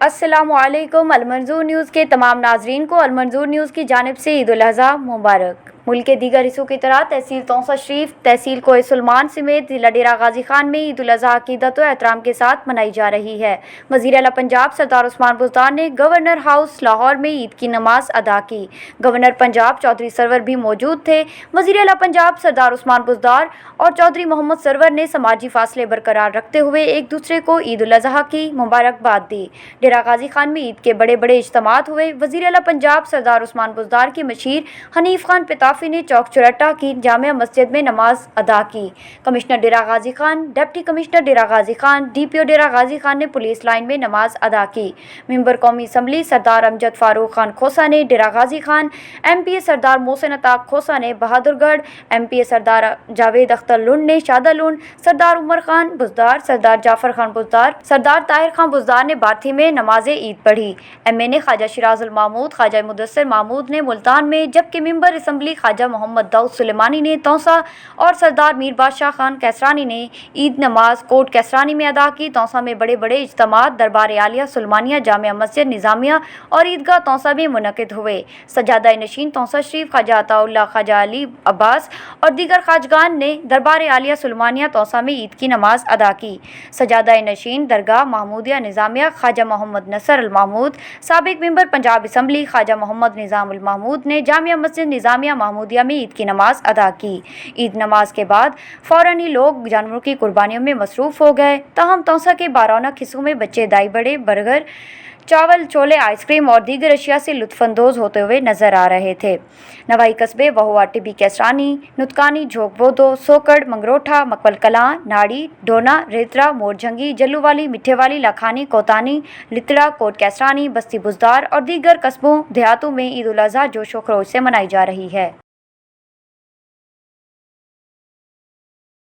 अस्सलामुअलैकुम। अलमंजूर न्यूज़ के तमाम नाजरीन को अलमंजूर न्यूज़ की जानिब से ईद उल अज़हा मुबारक। मुल्क के दीगर हिस्सों की तरह तहसील तौसा शरीफ, तहसील कोहे सुलेमान समेत जिला डेरा गाजी खान में ईद उल अज़हा अकीदत व एहतराम के साथ मनाई जा रही है। वज़ीर आला पंजाब सरदार उस्मान बुज़दार ने गवर्नर हाउस लाहौर में ईद की नमाज अदा की। गवर्नर पंजाब चौधरी सरवर भी मौजूद थे। वज़ीर आला पंजाब सरदार उस्मान बुज़दार और चौधरी मोहम्मद सरवर ने समाजी फासले बरकरार रखते हुए एक दूसरे को ईद उल अज़हा की मुबारकबाद दी। डेरा गाजी खान में ईद के बड़े बड़े इज्तिमात हुए। वज़ीर आला पंजाब सरदार उस्मान बुज़दार की मशीर हनीफ खान पिताफी ने चौक चुरट्टा की जामिया मस्जिद में नमाज अदा की। कमिश्नर डेरा गाजी खान, डिप्टी कमिश्नर डेरा गाजी खान, DPO डेरा गाजी खान ने पुलिस लाइन में नमाज अदा की। मेंबर कौमी असम्बली सरदार अमजद फारूक खान खोसा ने डेरा गाजी खान, MPA सरदार मोहसिन अताक खोसा ने बहादुरगढ़, MPA सरदार जावेद अख्तर लुंड ने शादालुंड, सरदार उमर खान बुज़दार, सरदार जाफर खान बुज़दार, सरदार ताहिर खान बुज़दार ने बार्थी में नमाज ईद पढ़ी। MA ख्वाजा शिराजुल महमूद, ख्वाजा मुदस्सिर महमूद ने मुल्तान में, जबकि मेंबर असम्बली ख्वाजा मोहम्मद दाऊद सुलेमानी ने तौसा और सरदार मीर बादशाह खान कैसरानी ने ईद नमाज कोट कैसरानी में अदा की। तौसा में बड़े बड़े इज्तिमात दरबार आलिया सुलेमानिया, जामिया मस्जिद निज़ामिया और ईदगाह तौसा में मुनक़िद हुए। सजादा नशीन तौसा शरीफ ख्वाजा अताउल्लाह, ख्वाजा अली अब्बास और दीगर ख्वाजगान ने दरबार आलिया सुलेमानिया तौसा में ईद की नमाज अदा की। सजादा नशीन दरगाह महमूदिया निज़ामिया ख्वाजा मोहम्मद नसर अल महमूद, साबिक मेंबर पंजाब असम्बली ख्वाजा मोहम्मद निज़ाम उल महमूद ने जामिया मस्जिद निज़ामिया महमूदिया में ईद की नमाज अदा की। ईद नमाज के बाद फ़ौरन ही लोग जानवरों की कुर्बानियों में मसरूफ़ हो गए। ताहम तौसा के बारौनक हिस्सों में बच्चे दाई बड़े बर्गर, चावल, छोले, आइसक्रीम और दीगर अशिया से लुत्फ़अंदोज़ होते हुए नजर आ रहे थे। नवाई कस्बे वहुआ टिबी कैसरानी, नुतकानी, झोंकबोदो, सोकड़, मंगरोठा, मकबल कलां, नाड़ी, डोना, रेतरा, मोरझंगी, जल्लूवाली, मिठेवाली, लाखानी, कोतानी, लितड़ा, कोट कैसरानी, बस्ती बुज़दार और दीगर कस्बों देहातों में ईद उल अज़हा जोशो खरोश से मनाई जा रही है।